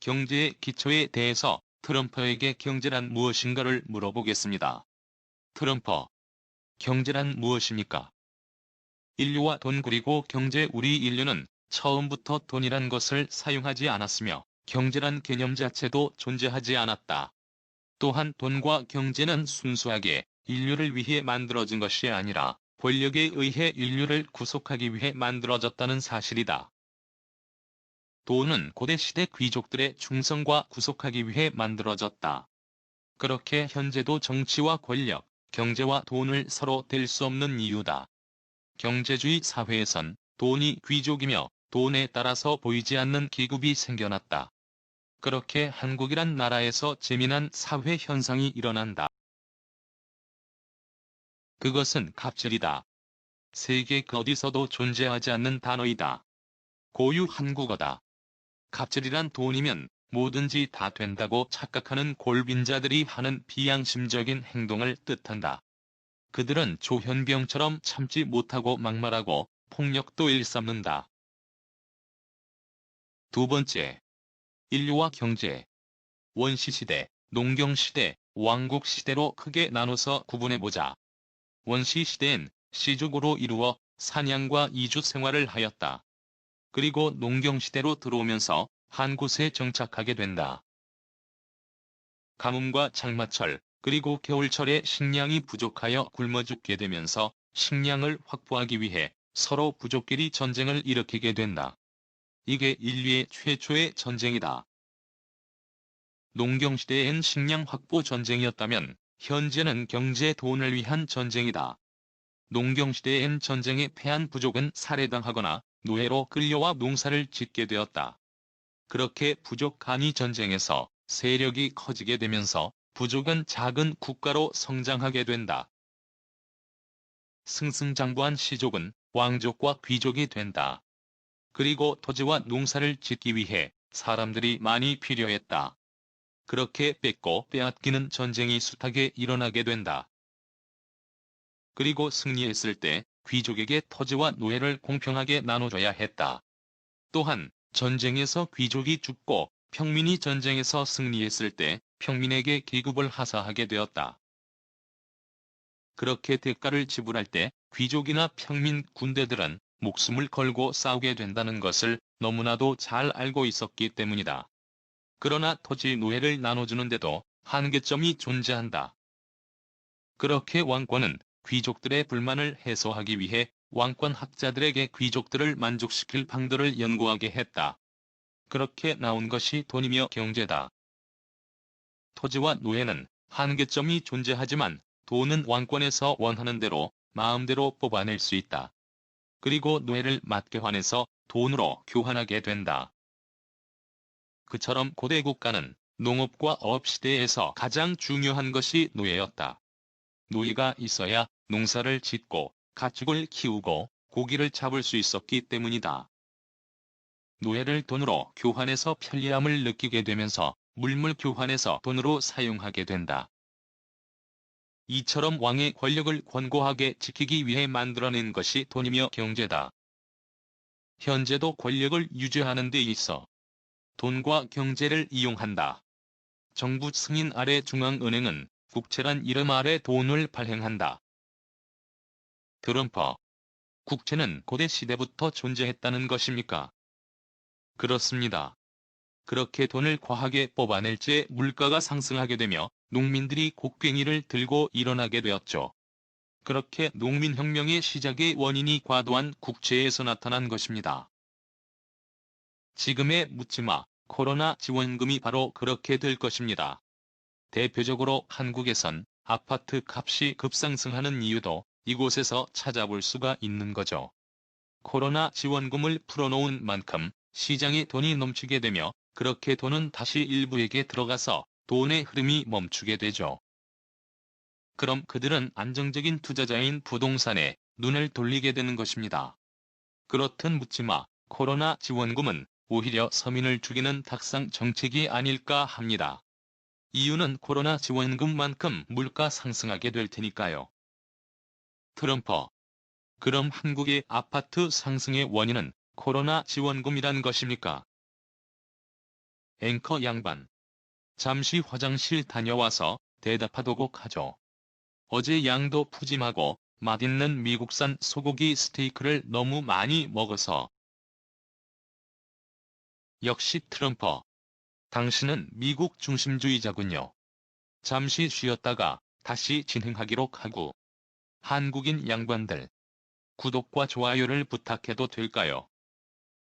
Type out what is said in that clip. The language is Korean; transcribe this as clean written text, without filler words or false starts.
경제의 기초에 대해서 트럼프에게 경제란 무엇인가를 물어보겠습니다. 트럼프, 경제란 무엇입니까? 인류와 돈 그리고 경제. 우리 인류는 처음부터 돈이란 것을 사용하지 않았으며 경제란 개념 자체도 존재하지 않았다. 또한 돈과 경제는 순수하게 인류를 위해 만들어진 것이 아니라 권력에 의해 인류를 구속하기 위해 만들어졌다는 사실이다. 돈은 고대 시대 귀족들의 충성과 구속하기 위해 만들어졌다. 그렇게 현재도 정치와 권력, 경제와 돈을 서로 뗄 수 없는 이유다. 경제주의 사회에선 돈이 귀족이며 돈에 따라서 보이지 않는 기급이 생겨났다. 그렇게 한국이란 나라에서 재미난 사회 현상이 일어난다. 그것은 갑질이다. 세계 그 어디서도 존재하지 않는 단어이다. 고유 한국어다. 갑질이란 돈이면 뭐든지 다 된다고 착각하는 골빈자들이 하는 비양심적인 행동을 뜻한다. 그들은 조현병처럼 참지 못하고 막말하고 폭력도 일삼는다. 두 번째, 인류와 경제. 원시시대, 농경시대, 왕국시대로 크게 나눠서 구분해보자. 원시시대엔 시족으로 이루어 사냥과 이주 생활을 하였다. 그리고 농경시대로 들어오면서 한 곳에 정착하게 된다. 가뭄과 장마철, 그리고 겨울철에 식량이 부족하여 굶어 죽게 되면서 식량을 확보하기 위해 서로 부족끼리 전쟁을 일으키게 된다. 이게 인류의 최초의 전쟁이다. 농경시대엔 식량 확보 전쟁이었다면 현재는 경제 돈을 위한 전쟁이다. 농경시대엔 전쟁에 패한 부족은 살해당하거나 노예로 끌려와 농사를 짓게 되었다. 그렇게 부족 간이 전쟁에서 세력이 커지게 되면서 부족은 작은 국가로 성장하게 된다. 승승장구한 시족은 왕족과 귀족이 된다. 그리고 토지와 농사를 짓기 위해 사람들이 많이 필요했다. 그렇게 뺏고 빼앗기는 전쟁이 숱하게 일어나게 된다. 그리고 승리했을 때 귀족에게 토지와 노예를 공평하게 나눠줘야 했다. 또한 전쟁에서 귀족이 죽고 평민이 전쟁에서 승리했을 때 평민에게 기급을 하사하게 되었다. 그렇게 대가를 지불할 때 귀족이나 평민 군대들은 목숨을 걸고 싸우게 된다는 것을 너무나도 잘 알고 있었기 때문이다. 그러나 토지 노예를 나눠주는데도 한계점이 존재한다. 그렇게 왕권은 귀족들의 불만을 해소하기 위해 왕권 학자들에게 귀족들을 만족시킬 방도를 연구하게 했다. 그렇게 나온 것이 돈이며 경제다. 토지와 노예는 한계점이 존재하지만 돈은 왕권에서 원하는 대로 마음대로 뽑아낼 수 있다. 그리고 노예를 맞게 환해서 돈으로 교환하게 된다. 그처럼 고대 국가는 농업과 어업 시대에서 가장 중요한 것이 노예였다. 노예가 있어야 농사를 짓고 가축을 키우고 고기를 잡을 수 있었기 때문이다. 노예를 돈으로 교환해서 편리함을 느끼게 되면서 물물 교환해서 돈으로 사용하게 된다. 이처럼 왕의 권력을 권고하게 지키기 위해 만들어낸 것이 돈이며 경제다. 현재도 권력을 유지하는 데 있어 돈과 경제를 이용한다. 정부 승인 아래 중앙은행은 국채란 이름 아래 돈을 발행한다. 트럼프, 국채는 고대 시대부터 존재했다는 것입니까? 그렇습니다. 그렇게 돈을 과하게 뽑아낼지 물가가 상승하게 되며 농민들이 곡괭이를 들고 일어나게 되었죠. 그렇게 농민혁명의 시작의 원인이 과도한 국채에서 나타난 것입니다. 지금의 묻지마, 코로나 지원금이 바로 그렇게 될 것입니다. 대표적으로 한국에선 아파트 값이 급상승하는 이유도 이곳에서 찾아볼 수가 있는 거죠. 코로나 지원금을 풀어놓은 만큼 시장에 돈이 넘치게 되며 그렇게 돈은 다시 일부에게 들어가서 돈의 흐름이 멈추게 되죠. 그럼 그들은 안정적인 투자자인 부동산에 눈을 돌리게 되는 것입니다. 그렇듯 묻지마, 코로나 지원금은 오히려 서민을 죽이는 닭상 정책이 아닐까 합니다. 이유는 코로나 지원금만큼 물가 상승하게 될 테니까요. 트럼프, 그럼 한국의 아파트 상승의 원인은 코로나 지원금이란 것입니까? 앵커 양반. 잠시 화장실 다녀와서 대답하도록 하죠. 어제 양도 푸짐하고 맛있는 미국산 소고기 스테이크를 너무 많이 먹어서. 역시 트럼프. 당신은 미국 중심주의자군요. 잠시 쉬었다가 다시 진행하기로 하고. 한국인 양반들. 구독과 좋아요를 부탁해도 될까요?